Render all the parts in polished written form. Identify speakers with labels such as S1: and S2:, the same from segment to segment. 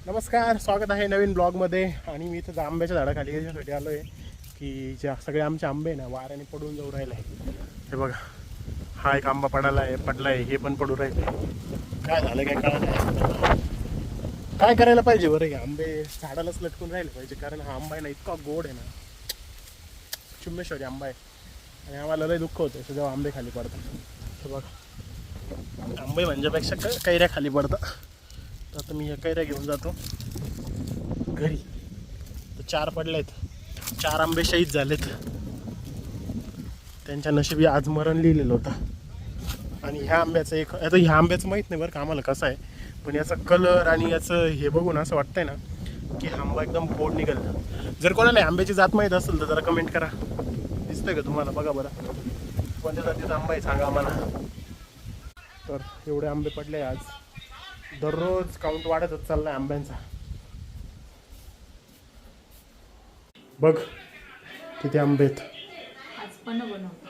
S1: नमस्कार, स्वागत आहे नवीन ब्लॉगमध्ये. आणि मी इथं आंब्याच्या झाडाखाली याच्यासाठी आलो आहे की ज्या सगळे आमचे आंबे ना वाऱ्याने पडून जाऊ राहिले आहे. हे बघा, हा एक आंबा पडला आहे, हे पण पडू राहिले. काय झालं काय कळलं नाही. काय करायला पाहिजे बरं? हे आंबे झाडालाच लटकून राहिले पाहिजे, कारण हा आंबा आहे ना इतका गोड आहे ना, चुम्मेश्वरी आंबा आहे. आणि आम्हाला लय दुःख होतं जेव्हा आंबे खाली पडतात. हे बघा, आंबे म्हणण्यापेक्षा कैऱ्या खाली पडतात. तर आता मी या कैऱ्या घेऊन जातो घरी. तर 4 पडलेत, 4 आंबे शहीद झालेत. त्यांच्या नशिबी आज मरण लिहिलेलं होतं. आणि ह्या आंब्याचं आता ह्या आंब्याचं माहीत नाही बरं का आम्हाला कसं आहे, पण याचा कलर आणि याचं हे बघून असं वाटतंय ना की हा आंबा एकदम गोड निघाल. जर कोणाला आंब्याची जात माहीत असेल तर जरा कमेंट करा. दिसतंय का तुम्हाला? बघा बरं, कोणत्या जातीचा आंबा आहे सांगा आम्हाला. तर एवढे आंबे पडले आज. दररोज काउंट वाढतच चाललाय आंब्यांचा. बघ किती आंबे आहेत.
S2: आज पण बनवतो.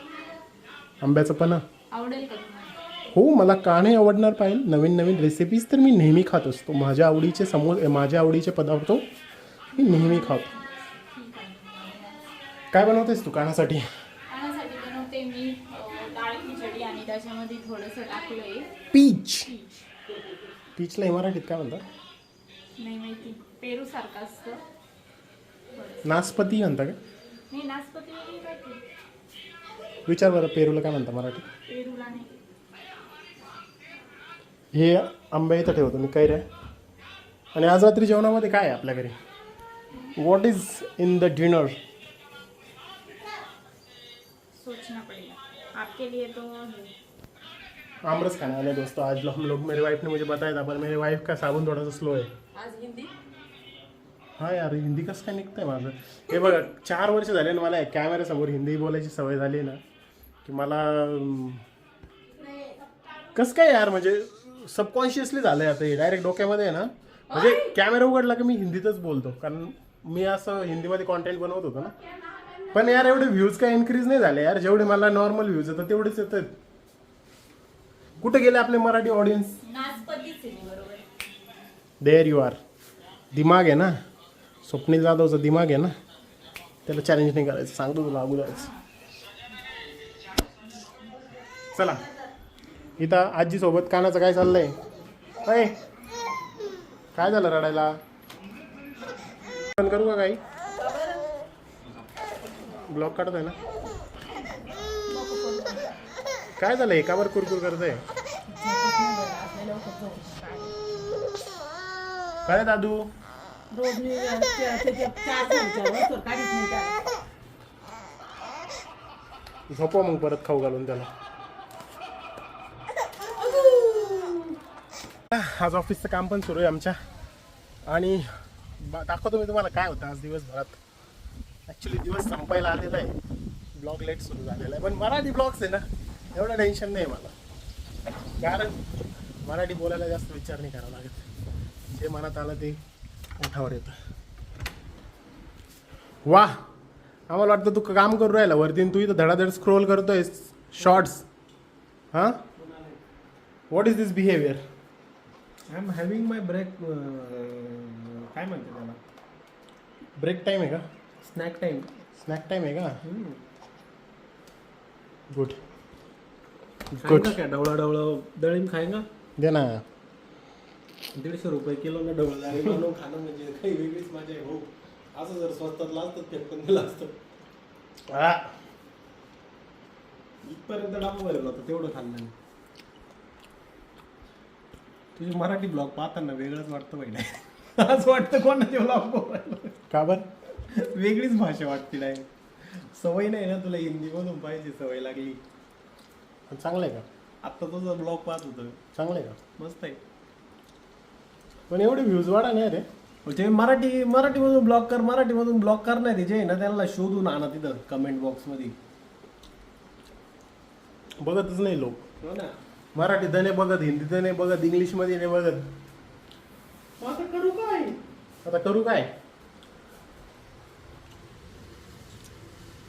S1: आंब्याचं पण
S2: आवडेल का तुम्हाला?
S1: हो, मला का नाही आवडणार पाहिजे. नवीन नवीन रेसिपीज तर मी नेहमी खात असतो. माझ्या आवडीचे पदार्थ मी नेहमी खातो. काय बनवतेस तू कानासाठी?
S2: खाण्यासाठी बनवते मी डाळ खिचडी आणि त्याच्यामध्ये थोडंसं टाकलंय
S1: पीच. पीचला मराठीत काय म्हणतात?
S2: नाही माहिती. पेरू सारखं असतं.
S1: नासपती म्हणता का?
S2: नाही, नासपती वगैरे काय ते?
S1: विचार बरं, पेरूला काय म्हणता मराठीत?
S2: पेरूला नाही.
S1: हे आंबे इथं ठेवतो मी, कैऱ्या. आणि आज रात्री जेवणामध्ये काय आहे आपल्या घरी? What is in the dinner?
S2: सोचना पड़ेगा आपके लिए. तो
S1: आमरस खाने वाले दोस्तों, आज हम लोग मेरे वाइफ ने मुझे बताया था, पर मेरे वाइफ का साबुन थोड़ा सा स्लो है.
S2: आज हिंदी.
S1: हाँ यार, हिंदी कसं काय निघतंय माझं? हे बघा, 4 वर्ष झाले ना मला कॅमेऱ्यासमोर हिंदी बोलायची सवय झाली ना, की मला कसं काय यार, म्हणजे सबकॉन्शियसली झालंय आता हे. डायरेक्ट डोक्यामध्ये आहे ना, म्हणजे कॅमेरा उघडला की मी हिंदीतच बोलतो, कारण मी असं हिंदीमध्ये कॉन्टेंट बनवत होतो ना. पण यार एवढे व्ह्यूज काय इन्क्रीज नाही झाले यार. जेवढे मला नॉर्मल व्ह्यूज येतात तेवढेच येतात. कुठे गेले आपले मराठी ऑडियन्स?
S2: नासपतीच आहे बरोबर.
S1: There you are. दिमाग आहे ना, स्वप्नील जाधवचा दिमाग आहे ना, त्याला चॅलेंज नाही करायचं, सांगतो तुला अगोदरच. चला, इथं आजीसोबत कानाचं काय चाललंय? अय, काय झालं रडायला? करू का काही? ब्लॉग काढतोय ना? काय झालंय? का बरं कुरकुर करतोय? काय दादू? झोपवा मग परत खाऊ घालून त्याला. आज ऑफिसचं काम पण सुरू आहे आमच्या. आणि दाखवतो मी तुम्हाला काय होतं आज दिवसभरात. ॲक्च्युली दिवस संपायला आलेला आहे, ब्लॉग लेट सुरू झालेला आहे. पण मराठी ब्लॉग्स आहे ना, एवढं टेन्शन नाही मला, कारण मराठी बोलायला जास्त विचार नाही करावा लागत. जे मनात आलं ते ओठावर येतं. वा, आम्हाला वाटतं तू काम करू राहिला वरती, तू इथं धडाधड स्क्रोल करतोय शॉर्ट्स. हां, what is this behaviour?
S3: I am having my break. काय म्हणते त्याला?
S1: ब्रेक टाईम आहे का?
S3: Snack time.
S1: स्नॅक टाईम आहे का? गुड
S3: खाएगा क्या? ढवळा ढवळा दळीम खाएगा?
S1: दे ना.
S3: 150 रुपये किलो ना ढवळा बनवून खाणं म्हणजे काही वेगळीच मजा आहे भाऊ. असं जर स्वस्तात असतं फेकून दिलं असतं. इथपर्यंत डाबा भरला होता, तेवढं खाल्लं नाही. तुझे मराठी ब्लॉग पाहताना वेगळंच वाटतं पहिले. असं वाटतं कोणाचे ब्लॉग बघायला.
S1: का बरं?
S3: वेगळीच भाषा वाटते नाही. सवय नाही ना तुला हिंदी मधून पाहिजे, सवय लागली.
S1: चांगलं आहे का?
S3: आत्ता तुझं ब्लॉग पाहत होतं.
S1: चांगलं आहे का?
S3: मस्त आहे.
S1: पण एवढे व्ह्यूज वाढा नाही रे.
S3: म्हणजे मराठीमधून ब्लॉग करणारे जे आहे ना, त्यांना शोधून आणा तिथं कमेंट बॉक्समध्ये.
S1: बघतच नाही लोक.
S3: हो ना.
S1: मराठीत नाही बघत, हिंदीत नाही बघत, इंग्लिशमध्ये नाही बघत.
S3: आता करू काय?
S1: आता करू काय?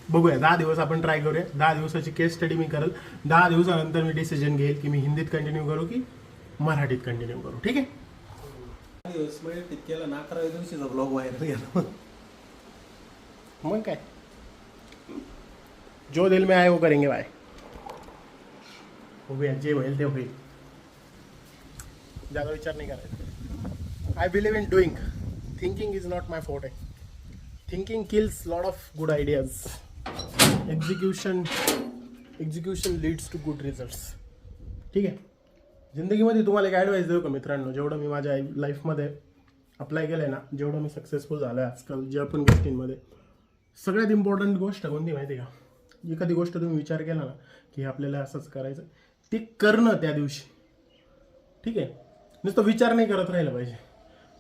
S1: बघूया, 10 दिवस आपण ट्राय करूया. 10 दिवसाची केस स्टडी मी करेल. 10 दिवसानंतर मी डिसिजन घेईल की मी हिंदीत कंटिन्यू करू की मराठीत कंटिन्यू करू. ठीक आहे?
S3: दिवस मेडिटेट केलं ना 11व्या दिवशीचा ब्लॉग व्हायरल गेला.
S1: मग काय, जो दिल में आए वो करेंगे भाई. हो जे होईल ते होईल, ज्यादा विचार नाही करायचा. I believe in doing. Thinking is not my forte. Thinking kills lot of good ideas. Execution leads to good results. ठीक आहे. जिंदगीमध्ये तुम्हाला एक ॲडवाईस देऊ का मित्रांनो, जेवढं मी माझ्या लाईफमध्ये अप्लाय केलं आहे ना, जेवढं मी सक्सेसफुल झालो आहे आजकाल ज्या पण गोष्टींमध्ये, सगळ्यात इम्पॉर्टंट गोष्ट कोणती माहिती आहे का? एखादी गोष्ट तुम्ही विचार केला ना की आपल्याला असंच करायचं, ते करणं त्या दिवशी. ठीक आहे. नुसतं विचार नाही करत राहिलं पाहिजे.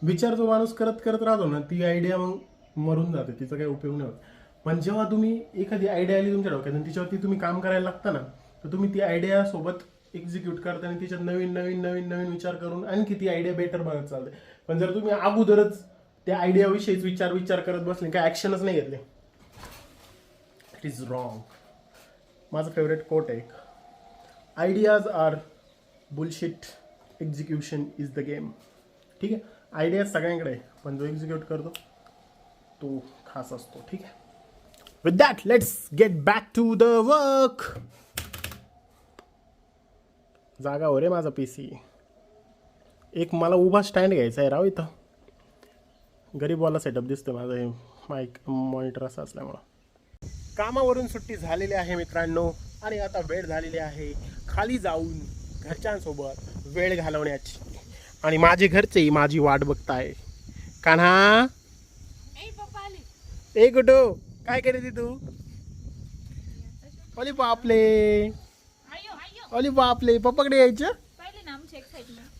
S1: विचार जो माणूस करत करत राहतो ना, ती आयडिया मग मरून जाते, तिचा काही उपयोग नाही होत. पण जेव्हा तुम्ही एखादी आयडिया आली तुमच्या डोक्यात आणि तिच्यावरती तुम्ही काम करायला लागता ना, तर तुम्ही ती आयडिया सोबत एक्झिक्यूट करता आणि तिच्यात नवीन नवीन नवीन नवीन विचार करून आणखी ती आयडिया बेटर बनत चालते. पण जर तुम्ही अगोदरच त्या आयडियाविषयीच विचार करत बसले, काय ॲक्शनच नाही घेतले, इट इज रॉंग. माझं फेवरेट कोट आहे एक, ideas are bullshit, execution is the game. ठीक आहे. आयडियाज सगळ्यांकडे आहे, पण जो एक्झिक्यूट करतो तो खास असतो. ठीक आहे. With that let's get back to the work. जागा हो रे माझा PC. एक मला उभा स्टँड घ्यायचा आहे राव इथं. गरीबवाला सेटअप दिसतोय माझं हे माईक मॉनिटर असं असल्यामुळं. कामावरून सुट्टी झालेली आहे मित्रांनो, आणि आता वेळ झालेली आहे खाली जाऊन घरच्यांसोबत वेळ घालवण्याची. आणि माझे घरचे माझी वाट बघताय. कान्हा ए गुडो, काय करते तू? ओली बापले, ओली बापले, पप्पाकडे यायचं,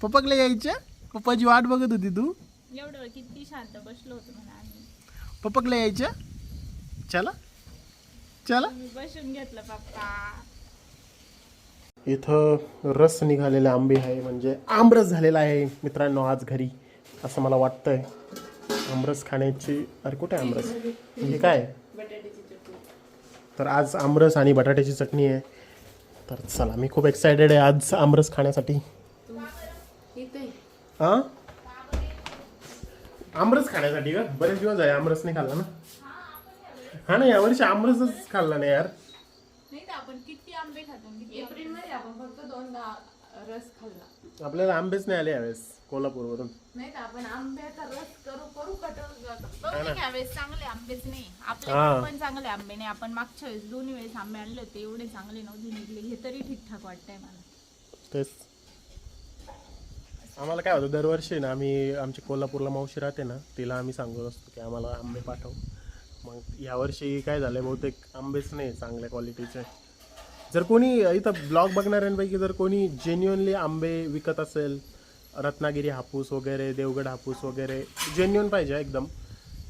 S1: पप्पाकडे यायचं. पप्पाची वाट बघत होती तू.
S2: एवढं किती शांत बसलो होतो म्हणा आम्ही.
S1: पप्पाकडे यायचं. चला चला.
S2: मी बसून घेतलं पप्पा.
S1: इथं रस निघालेले आंबे आहे, म्हणजे आमरस झालेला आहे मित्रांनो आज घरी, असं मला वाटतंय. आमरस खाण्याची, अरे कुठे आमरस, म्हणजे काय? तर आज आमरस आणि बटाट्याची चटणी आहे. तर चला, मी खूप एक्सायटेड आहे आज आमरस खाण्यासाठी. हां, आमरस खाण्यासाठी का? बरेच दिवस आहे आमरस नाही खाल्ला ना. हा ना, यावर्षी आमरसच खाल्ला नाही यार.
S2: नाही तर आपण किती आंबे खातो.
S4: एप्रिल मध्ये आपण फक्त 2दा रस खाल्ला.
S1: आपल्याला आंबेच नाही आले यावेळेस कोल्हापूरवरून.
S4: नाही तर आपण आंब्याचा रस करू
S2: यावेळेस चांगले आंबेच नाही आपल्याकडे, पण चांगले आंबे नाही. आपण मागच्या वेळेस 2 वेळेस आंबे आणले होते, एवढे चांगले नव्हते निघले. हे तरी ठीकठाक वाटतंय मला.
S1: तेच आम्हाला काय होतं, दरवर्षी ना आम्ही आमची कोल्हापूरला मावशी राहते ना, तिला आम्ही सांगत असतो की आम्हाला आंबे पाठव. मग यावर्षी काय झालं, बहुतेक आंबेच नाही चांगल्या क्वालिटीचे. जर कोणी इथं ब्लॉग बघणाऱ्यांपैकी जर कोणी जेन्युअनली आंबे विकत असेल, रत्नागिरी हापूस वगैरे, देवगड हापूस वगैरे जेन्युअन पाहिजे एकदम,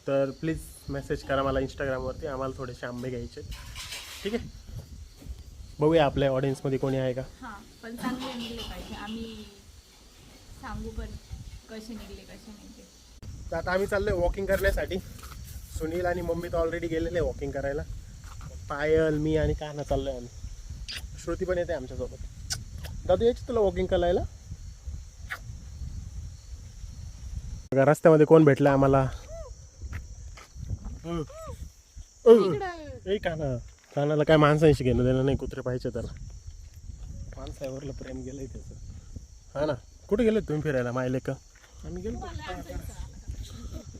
S1: तर प्लीज मेसेज करा मला इंस्टाग्रामवरती. आम्हाला थोडेसे आंबे घ्यायचे. ठीक आहे. बघूया आपल्या ऑडियन्समध्ये कोणी आहे का.
S2: हां, पण चांगले निघले पाहिजे. आम्ही सांगू पण कसे निघले कसे नाही ते.
S1: तर आता आम्ही चाललो आहे वॉकिंग करण्यासाठी. सुनील आणि मम्मी तर ऑलरेडी गेलेले आहे वॉकिंग करायला. पायल, मी आणि कान्हा चाललो आहे आम्ही. श्रुती पण येते आमच्यासोबत. दादू यायची तुला वॉकिंग करायला? बघा रस्त्यामध्ये कोण भेटलं आम्हाला. ए कानाला काय माणसांशी घेणं देणं नाही, कुत्रे पाहिजे त्याला. माणसावरलं प्रेम गेलंय त्याचं. हा ना. कुठे गेले तुम्ही फिरायला मायले का? आम्ही गेलो.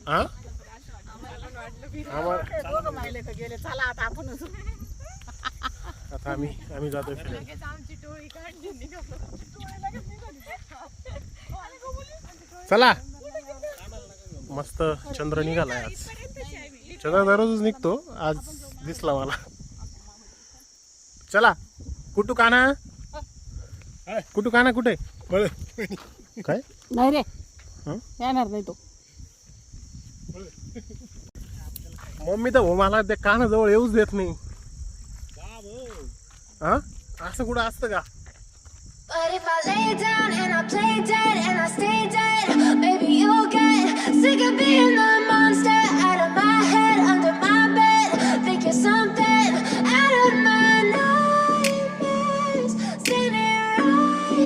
S1: हा, आता आम्ही जातोय फिरायला. चला. मस्त चंद्र निघालाय आज. चंद्र दररोजच निघतो, आज दिसला मला. चला. कुठू काना, कुठू काना कुठे काय?
S4: नाही रे, येणार नाही तो.
S1: मम्मी तर मला त्या कानाजवळ येऊच देत नाही. हा, असं कुठं असतं का?